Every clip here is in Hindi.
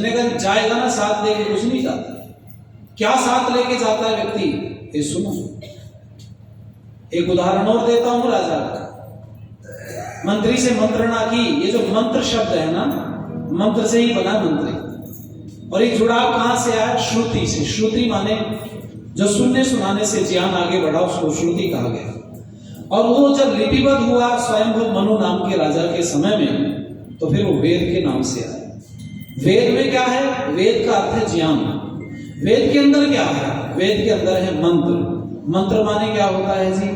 जाएगा ना साथ लेके कुछ नहीं जाता। क्या साथ लेके जाता है व्यक्ति, ये सुनो। एक उदाहरण और देता हूं राजा का। मंत्री से मंत्रणा की, ये जो मंत्र शब्द है ना, मंत्र से ही बना मंत्री। और ये जुड़ाव कहां से आया? श्रुति से। श्रुति माने जो सुनने सुनाने से ज्ञान आगे बढ़ा, उसको श्रुति कहा गया। और वो जब लिपिबद्ध हुआ स्वयंभू मनु नाम के राजा के समय में, तो फिर वो वेद के नाम से आया। वेद में क्या है? वेद का अर्थ है ज्ञान। वेद के अंदर क्या है? वेद के अंदर है मंत्र। मंत्र माने क्या होता है जी?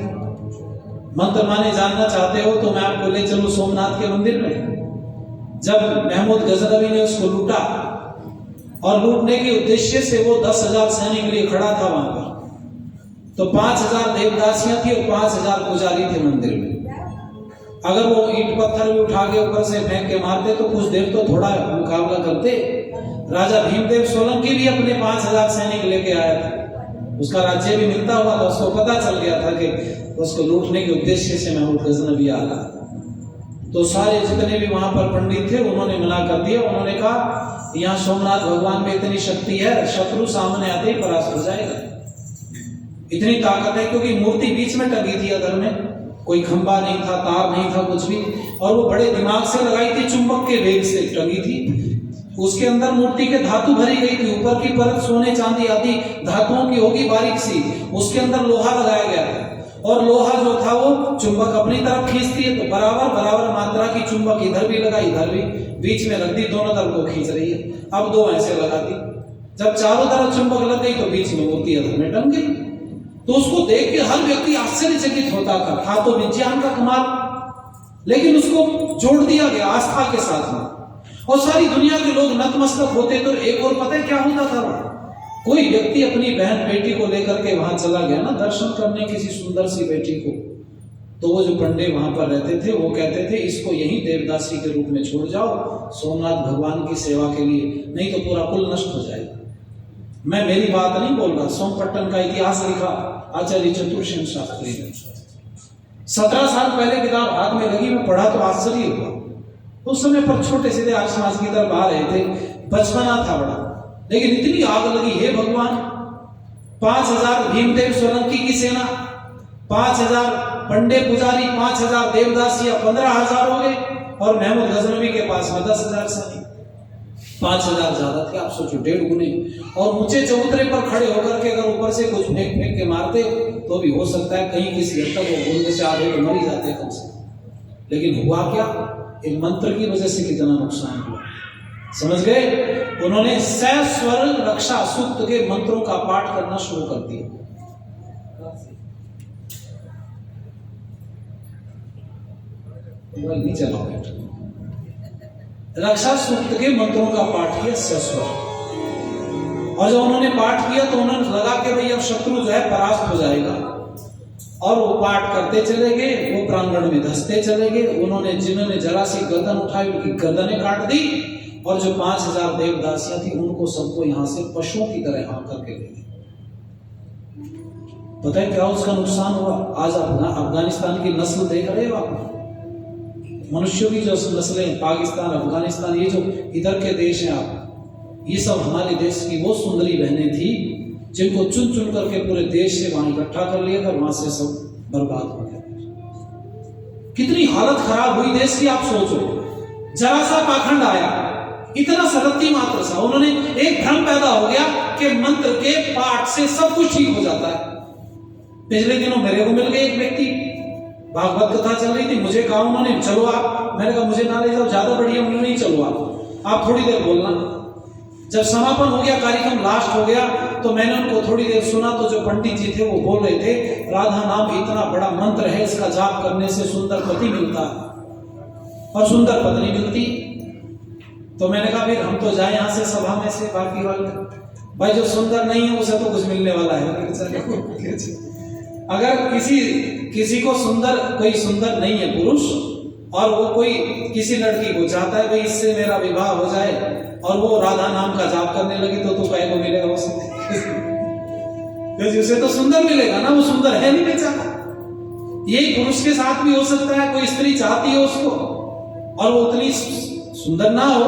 मंत्र माने जानना चाहते हो तो मैं आपको ले चलूं सोमनाथ के मंदिर में। जब महमूद गजनवी ने उसको लूटा और लूटने के उद्देश्य से वो 10,000 सैनिक लिए खड़ा था वहां पर, तो 5,000 देवदासियां थी और 5,000 पुजारी थे मंदिर में। अगर वो ईंट पत्थर भी उठा के ऊपर से फेंक के मारते तो कुछ देर तो थोड़ा मुकाबला करते। राजा भीमदेव सोलंकी भी अपने 5,000 सैनिक लेके आया था। उसका राज्य भी मिलता हुआ था। उसको पता चल गया था कि उसको लूटने के उद्देश्य से महमूद गजनवी आ रहा। तो सारे जितने भी वहां पर पंडित थे उन्होंने मना कर दिया। उन्होंने कहा यहाँ सोमनाथ भगवान में इतनी शक्ति है, शत्रु सामने आते ही परास्त हो जाएगा, इतनी ताकत है। क्योंकि मूर्ति बीच में टंगी थी, अदर में कोई खंबा नहीं था, तार नहीं था, कुछ भी। और वो बड़े दिमाग से लगाई थी, चुंबक के वेग से टंगी थी। उसके अंदर मूर्ति के धातु भरी गई थी। ऊपर की परत सोने चांदी आदि धातुओं की होगी बारीक सी, उसके अंदर लोहा लगाया गया था। और लोहा जो था वो चुंबक अपनी तरफ खींचती है, तो बराबर बराबर मात्रा की चुंबक इधर भी लगा, इधर भी, बीच में रख दी, दोनों तरफ को खींच रही है। अब दो ऐसे लगा दी। जब चारों तरफ चुंबक लग गई तो बीच में मूर्ति अधर में टंग गई। तो उसको देख के हर व्यक्ति आश्चर्यचकित होता था तो विज्ञान का कमाल। लेकिन उसको जोड़ दिया गया आस्था के साथ में, और सारी दुनिया के लोग नतमस्तक होते। तो एक और पता है क्या होता था? कोई व्यक्ति अपनी बहन बेटी को लेकर के वहां चला गया ना दर्शन करने, किसी सुंदर सी बेटी को, तो वो जो पंडे वहां पर रहते थे वो कहते थे इसको यहीं देवदासी के रूप में छोड़ जाओ सोमनाथ भगवान की सेवा के लिए, नहीं तो पूरा कुल नष्ट हो जाएगा। मैं मेरी बात नहीं बोल रहा, सोमपट्टन का इतिहास लिखा आचार्य चतुर्सेन शास्त्री ने। 17 साल पहले किताब हाथ में लगी, मैं पढ़ा तो आश्चर्य हुआ। उस समय पर छोटे सीधे आर्य समाज की तरफ आ रहे थे, बचपना था बड़ा, लेकिन इतनी आग लगी, हे भगवान। 5,000 भीमदेव सोलंकी की सेना, 5,000 पंडे पुजारी, 5,000 देवदासिया, 15,000 हो गए। और महमूद गजनवी के पास में 10,000 सैनिक। 5,000 ज्यादा थे, आप सोचो, 1.5 गुने। और ऊंचे चबूतरे पर खड़े होकर के अगर ऊपर से कुछ फेंक फेंक के मारते तो भी हो सकता है कहीं किसी हद तक वो बूंद से आधे तो मर ही जाते कम से। लेकिन हुआ क्या? एक मंत्र की वजह से कितना नुकसान हुआ, समझ गए? उन्होंने सस्वर रक्षा सूक्त के मंत्रों का पाठ करना शुरू कर दिया। नहीं चला, रक्षा सूक्त के मंत्रों का पाठ किया सस्वर। और जब उन्होंने पाठ किया तो उन्होंने लगा कि भाई अब शत्रु जो है परास्त हो जाएगा। और वो पाठ करते चले गए, वो प्रांगण में धंसते चले गए। उन्होंने जिन्होंने जरा सी गर्दन उठाई उनकी गर्दनें काट दी। और जो 5,000 देवदासियां थी उनको सबको यहां से पशुओं की तरह हाँ करके ले गए। पता है क्या उसका नुकसान हुआ? आज अफगानिस्तान की नस्ल देख रहे हो आप, मनुष्यों की जो नस्लें, पाकिस्तान, अफगानिस्तान, ये जो इधर के देश हैं आप, ये सब हमारे देश की वो सुंदरी बहनें थी जिनको चुन चुन करके पूरे देश से वहां इकट्ठा कर लिया था, वहां से सब बर्बाद हो गया। कितनी हालत खराब हुई देश की, आप सोचो। जरा सा पाखंड आया, इतना सरत्ती मात्र सा, उन्होंने एक भ्रम पैदा हो गया कि मंत्र के पाठ से सब कुछ ठीक हो जाता है। पिछले दिनों मेरे को मिल गए एक व्यक्ति, भागवत कथा चल रही थी, मुझे कहा उन्होंने चलो आप, मैंने कहा मुझे ना ले जाओ, ज्यादा बढ़िया, उन्होंने नहीं चलो आप थोड़ी देर बोलना। जब समापन हो गया, कार्यक्रम लास्ट हो गया, तो मैंने उनको थोड़ी देर सुना। तो जो पंडित जी थे वो बोल रहे थे राधा नाम इतना बड़ा मंत्र है, इसका जाप करने से सुंदर पति मिलता है और सुंदर पत्नी मिलती। तो मैंने कहा फिर हम तो जाए यहाँ से सभा में से, बाकी वाले भाई जो सुंदर नहीं है उसे तो कुछ मिलने वाला है। अगर किसी को सुंदर, कोई सुंदर नहीं है पुरुष, और वो कोई किसी लड़की को चाहता है भाई इससे मेरा विवाह हो जाए, और वो राधा नाम का जाप करने लगी, तो काय को मिलेगा उसे? उसे तो सुंदर मिलेगा ना, वो सुंदर है नहीं बेचारा। यही पुरुष के साथ भी हो सकता है, कोई स्त्री चाहती है उसको और वो उतनी सुंदर ना हो,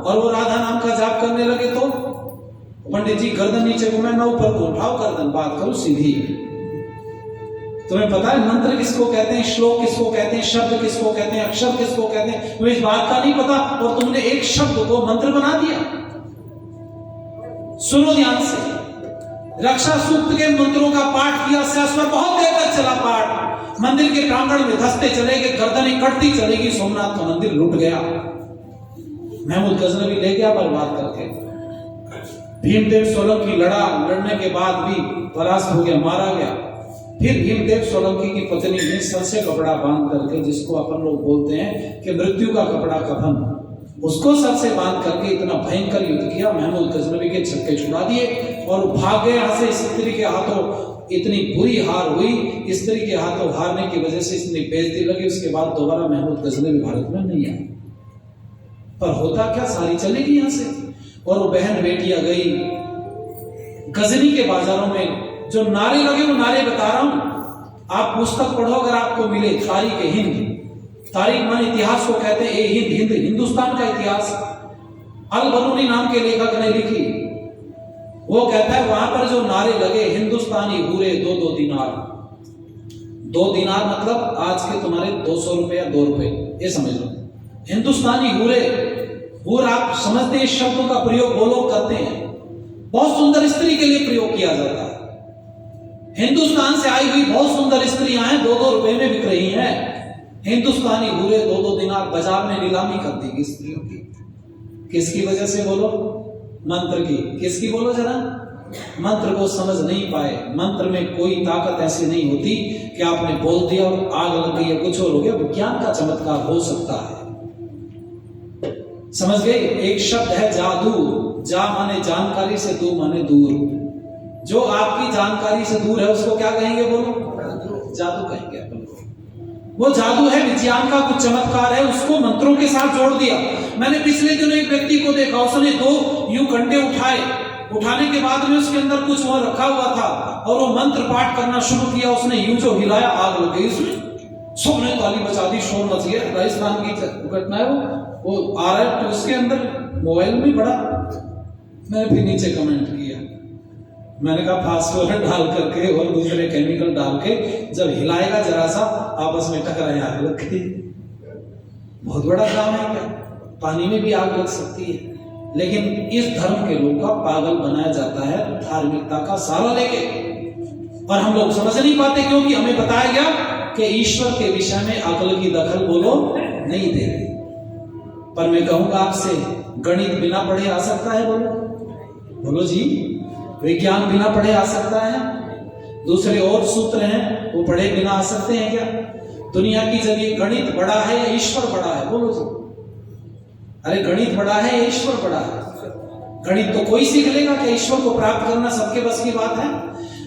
और वो राधा नाम का जाप करने लगे तो पंडित जी गर्दन नीचे घुमाए, मैं ऊपर को उठाओ गर्दन, बात करो सीधी। तुम्हें पता है मंत्र किसको कहते हैं, श्लोक किसको कहते हैं, शब्द किसको कहते हैं, अक्षर किसको कहते हैं? तुम्हें इस बात का नहीं पता और तुमने एक शब्द को मंत्र बना दिया। सुनो ध्यान से, रक्षा सूक्त के मंत्रों का पाठ किया, सहस्त्र बहुत देर तक चला पाठ, मंदिर के प्रांगण में धंसते चले गए, गर्दनें कटती चलेगी, सोमनाथ का मंदिर लूट गया, महमूद गजनवी ले गया बर्बाद करके। भीमदेव सोलंकी लड़ने के बाद भी परास्त हो गया, मारा गया। फिर भीमदेव सोलंकी की पत्नी ने सर से कपड़ा बांध करके, जिसको अपन लोग बोलते हैं कि मृत्यु का कपड़ा कफन, उसको सर से बांध करके इतना भयंकर युद्ध किया, महमूद गजनवी के छक्के छुड़ा दिए और भाग गए यहाँ से। स्त्री के हाथों इतनी बुरी हार हुई, स्त्री के हाथों हारने की वजह से इतनी बेइज्जती लगी, उसके बाद दोबारा महमूद गजनवी भारत में नहीं आए। पर होता क्या, सारी चली गई यहाँ से। और वो बहन बेटियां गई गजनी के बाजारों में, जो नारे लगे वो नारे बता रहा हूं, आप पुस्तक पढ़ो अगर आपको मिले, तारीख हिंद, तारीख मान इतिहास को कहते हैं, हिंद हिंदुस्तान का इतिहास, अल बरूनी नाम के लेखक ने लिखी। वो कहता है वहां पर जो नारे लगे, हिंदुस्तानी हूरे 2-2 दिनार, 2 दिनार मतलब आज के तुम्हारे 200 रुपए या 2 रुपए, ये समझ लो। हिंदुस्तानी हूरे, हूर आप समझते हैं, शब्दों का प्रयोग वो लोग करते हैं, बहुत सुंदर स्त्री के लिए प्रयोग किया जाता है। हिंदुस्तान से आई हुई बहुत सुंदर स्त्रियां हैं, 2-2 रुपए में बिक रही हैं। हिंदुस्तानी हूरे 2-2 दिनार, बाजार में नीलामी कर दी स्त्रियों की। किसकी वजह से बोलो? मंत्र की। किसकी बोलो जरा? मंत्र को समझ नहीं पाए। मंत्र में कोई ताकत ऐसी नहीं होती कि आपने बोल दिया और आग लग गई या कुछ और हो गया। विज्ञान का चमत्कार हो सकता है, समझ गए? एक शब्द है जादू, जा माने जानकारी से, दू माने दूर। जो आपकी जानकारी से दूर है उसको क्या कहेंगे बोलो? जादू कहेंगे अपन को। वो जादू है, विज्ञान का कुछ चमत्कार है, उसको मंत्रों के साथ जोड़ दिया। मैंने पिछले दिनों एक व्यक्ति को देखा, उसने 2 यूं कंडे उठाए, उठाने के बाद में उसके अंदर कुछ वहां रखा हुआ था और वो मंत्र पाठ करना शुरू किया। उसने यूं जो हिलाया, आग लग गई उसमें, सबने ताली बजा दी, शोर मच गया। राजस्थान की घटना है वो आ रहा है, तो उसके अंदर मोबाइल में बड़ा, मैंने फिर नीचे कमेंट किया, मैंने कहा फास्फोरस डाल करके और दूसरे केमिकल डाल के जब हिलाएगा जरा सा, आपस में टकराए, आग लग गई। बहुत बड़ा काम है क्या? पानी में भी आग लग सकती है। लेकिन इस धर्म के लोग का पागल बनाया जाता है धार्मिकता का सहारा लेके, और हम लोग समझ नहीं पाते क्योंकि हमें बताया गया कि ईश्वर के विषय में अकल की दखल बोलो नहीं दे रही। पर मैं कहूंगा आपसे, गणित बिना पढ़े आ सकता है? बोलो जी। विज्ञान बिना पढ़े आ सकता है? दूसरे और सूत्र हैं वो पढ़े बिना आ सकते हैं क्या? दुनिया की जब ये गणित बड़ा है या ईश्वर बड़ा है? बोलो जी। अरे गणित बड़ा है या ईश्वर बड़ा है? गणित तो कोई सीख लेगा क्या? ईश्वर को प्राप्त करना सबके बस की बात है?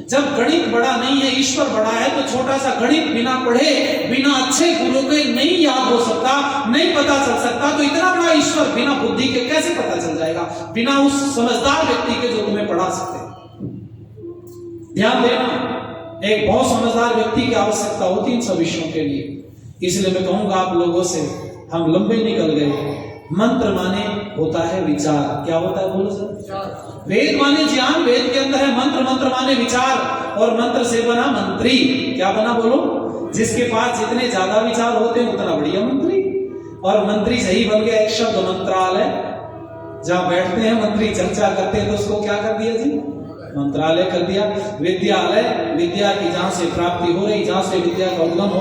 जब गणित बड़ा नहीं है, ईश्वर बड़ा है, तो छोटा सा गणित बिना पढ़े, बिना अच्छे गुरु के नहीं याद हो सकता, नहीं पता चल सकता, तो इतना बड़ा ईश्वर बिना बुद्धि के कैसे पता चल जाएगा? बिना उस समझदार व्यक्ति के जो तुम्हें पढ़ा सकते। ध्यान देना, एक बहुत समझदार व्यक्ति की आवश्यकता होती इन सब विषयों के लिए। इसलिए मैं कहूंगा आप लोगों से, हम लंबे निकल गए। मंत्र माने होता है विचार। क्या होता है बोलो सर? वेद माने ज्ञान, वेद के अंदर है मंत्र, मंत्र माने विचार, और मंत्र से बना मंत्री। क्या बना बोलो? जिसके पास जितने ज्यादा विचार होते हैं उतना बढ़िया मंत्री। और मंत्री सही बन गया एक शब्द मंत्रालय। जहां बैठते हैं मंत्री चर्चा करते हैं तो उसको क्या कर दिया जी? मंत्रालय कर दिया। विद्यालय, विद्या की जहां से प्राप्ति हो रही, जहां से विद्या का उद्गम हो